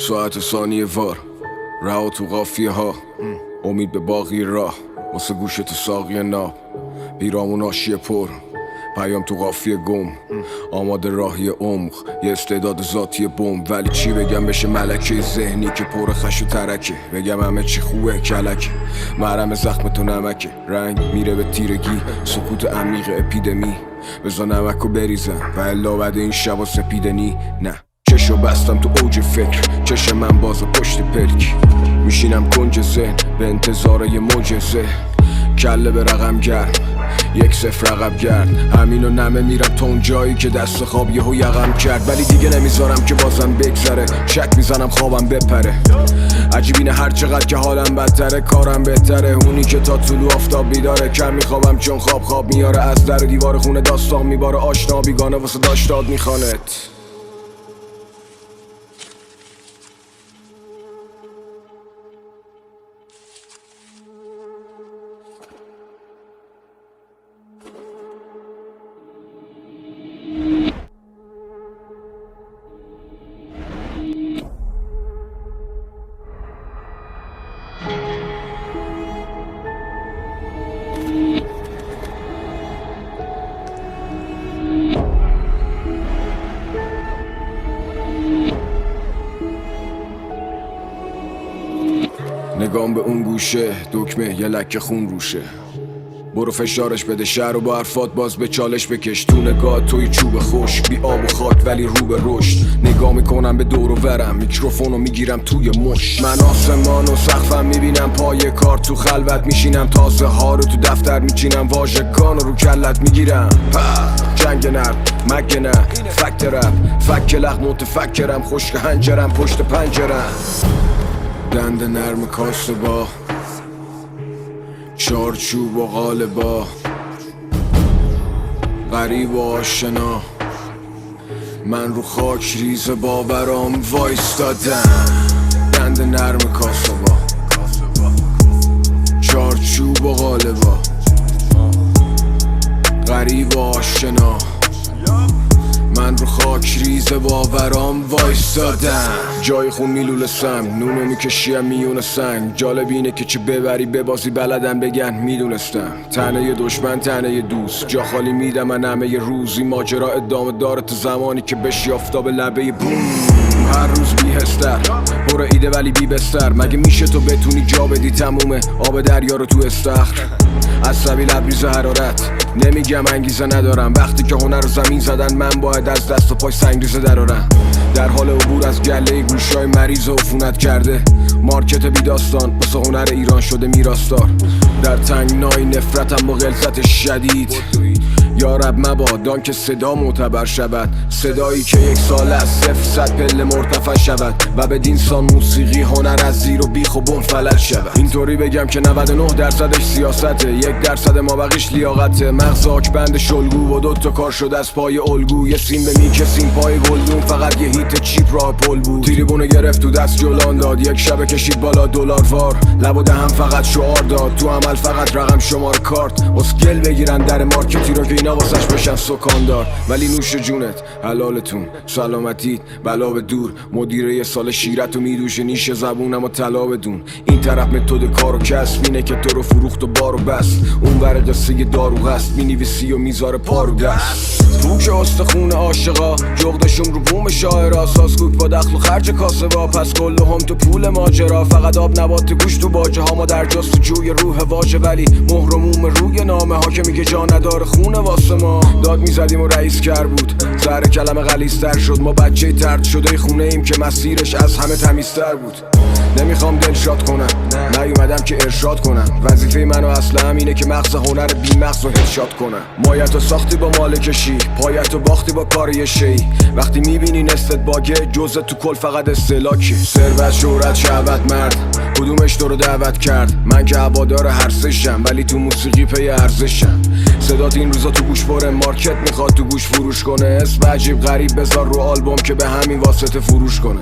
ساعت ثانیه وار رها تو قافیه ها، امید به باقی راه واسه گوش تو ساقی ناب، پیرامون آشیه پر پیام تو قافیه گم، آماده راهی عمق یه استعداد ذاتی بم. ولی چی بگم بشه ملکه ذهنی که پر خش و ترکه، بگم همه چی خوبه کلکه، مرهم زخم تو نمکه، رنگ میره به تیرگی، سکوت عمیق اپیدمی، بزا نمکو بریزم و الا بعد این شبا سپیدنی. نه چشو بستم تو اوج فکر، چشم من باز پشت پلک، میشینم کنج ذهن به انتظار یه معجزه، کله به رقم گرم 1-0 عقب گرد، همینو نمه میرم تا اون جایی که دست خواب یهو یقم کرد. ولی دیگه نمیذارم که بازم بگذره، شک میزنم خوابم بپره، عجیب اینه هر چقدر که حالم بدتره کارم بهتره، اونی که تا طلوع آفتاب بیداره، کم میخوابم چون خواب میاره، از در دیوار خونه داستان میباره، آشنا بیگانه واسه داشتاد میخوانت. نگام به اون گوشه دکمه یه لکه خون روشه، برو فشارش بده شهر و با حرفات باز به چالش بکش، تو نگاه توی چوب خوش بی آب و خاک ولی رو به رشد، نگاه میکنم به دور و ورم میکروفونو میگیرم توی مش، من آسمان و سقفم میبینم پای کار، تو خلوت میشینم تازه ها رو تو دفتر میچینم، واژگان رو کلت میگیرم، جنگ نرم مگه نه فکت رپ فک لغ متفکرم، خشک هنجرم پشت پنجرم، دند نرم کاسه با چارچوب و قالبا، غریب و آشنا من رو خاک ریز باورام وایستادم، دند نرم کاسه با چارچوب و قالبا، غریب و آشنا من رو خاک ریز باورام وایستادم، جای خون میلوله سم نونو میکشیم میون سنگ، جالب اینه که چه ببری ببازی بلدم بگن میدونستم، تنه ی دشمن تنه ی دوست، جا خالی میدم من همه ی روزی، ماجرا ادامه داره تا زمانی که بشی آفتاب لبه بوم، هر روز بیهستر برو ایده ولی بی بستر، مگه میشه تو بتونی جا بدی تمومه آب دریا رو تو استخر، عصبی لبریز حرارت نمیگم انگیزه ندارم، وقتی که هنر رو زمین زدن من باید از دست و پای سنگریزه درارم، در حال عبور از گله گوشای مریض و عفونت کرده، مارکت بی داستان واسه هنر ایران شده میراستار، در تنگنای نفرتم با غلظت شدید، یا رب مبادان که صدا معتبر شود، صدایی که یک سال از 0-100 پله مرتفع شود و بدین سان موسیقی هنر از زیر و بیخ و بم فلج شود، اینطوری بگم که 99% سیاسته، 1% ما بقیش لیاقته، مغز آکبند شلگو و 2 کار شده از پای الگو، یه سیم به میکسیم پای گلدون، فقط یه هیت چیپ راه پل بود، تریبونه گرفت تو دست جولان داد، یک شبه کشید بالا دلار وار، لب و دهم فقط شعار داد، تو عمل فقط رقم شمار کارت، اسکل بگیرن در مارکتی رو که اینا واسش بشن سکاندار، ولی نوش جونت حلالتون سلامتیت بلا به دور، مدیره یه سال شیرتو میدوشه نیش زبونم و طلا بدون، این طرف متد کار و کسب اینه که تو رو فروخت و بارو بست، اون ور قصه دارو هست مینویسی و میذاره پارو دست، پوک استخون عاشقا جغدشون رو بوم شاعرا، سازگوک با دخل و خرج کاسه با، پس کل هم تو پول ماجرا، فقط آب نبات گوش تو باجه ها، ما در جستجوی روح واژه ولی مهر و موم روی نامه ها که میگه جا نداره خونه واسه ما، داد میزدیم و رئیس کر بود زهر کلمه غلیظ‌تر شد، ما بچه ترد شده خونه ایم که مسیرش از همه تمیزتر بود، نمیخوام دلشاد کنم نیومدم که ارشاد کنم، وظیفه منو اصلا همینه که مغز هنر بی مغز رو هدشات کنم، مایتو ساختی با مالکشی پایتو باختی با کار یه شی، وقتی میبینی نستت باگه جزء تو کل فقط استهلاکی، ثروت شهرت شهوت مرد کدومش تو رو دعوت کرد، من که هوادار هر سشم ولی تو موسیقی پی ارزشم، صدات این روزا تو گوش پره، مارکت میخواد تو گوش فروش کنه، اسم عجیب غریب بذار رو آلبوم که به همین واسطه فروش کنه،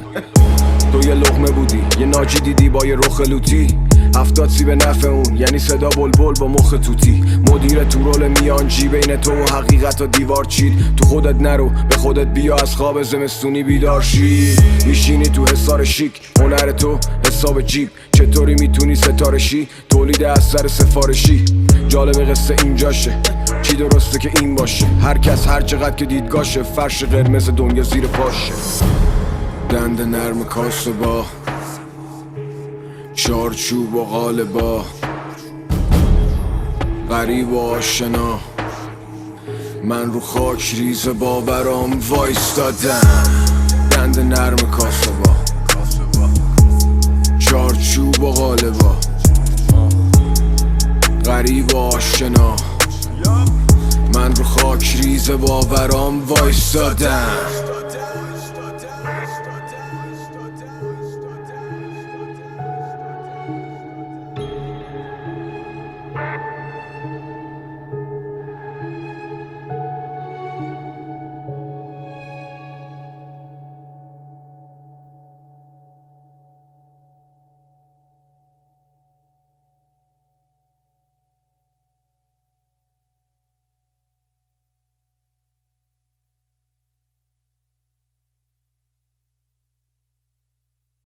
تو یه لقمه بودی یه ناجی دیدی با یه رخ لوتی، 70 سی به نفع اون، یعنی صدا بلبل با مخ توتی. مدیر تو رول میانجی بین تو و حقیقت و دیوار چید. تو خودت نرو، به خودت بیا، از خواب زمستونی بیدار شی. میشینی تو حصار شیک، هنر تو حساب جیب. چطوری میتونی ستاره شی؟ تولید اثر سفارشی. جالب قصه اینجاشه، چی درسته که این باشه. هر کس هر چقدر که دیدگاشه، فرش قرمز دنیا زیر پاشه. دند نرم کاسه با چارچوب و قالبا، غریب و آشنا. من رو خاک ریز باورام وایستادم. دند نرم کاسه با چارچوب و قالبا، غریب و آشنا. من رو خاک ریز باورام وایستادم.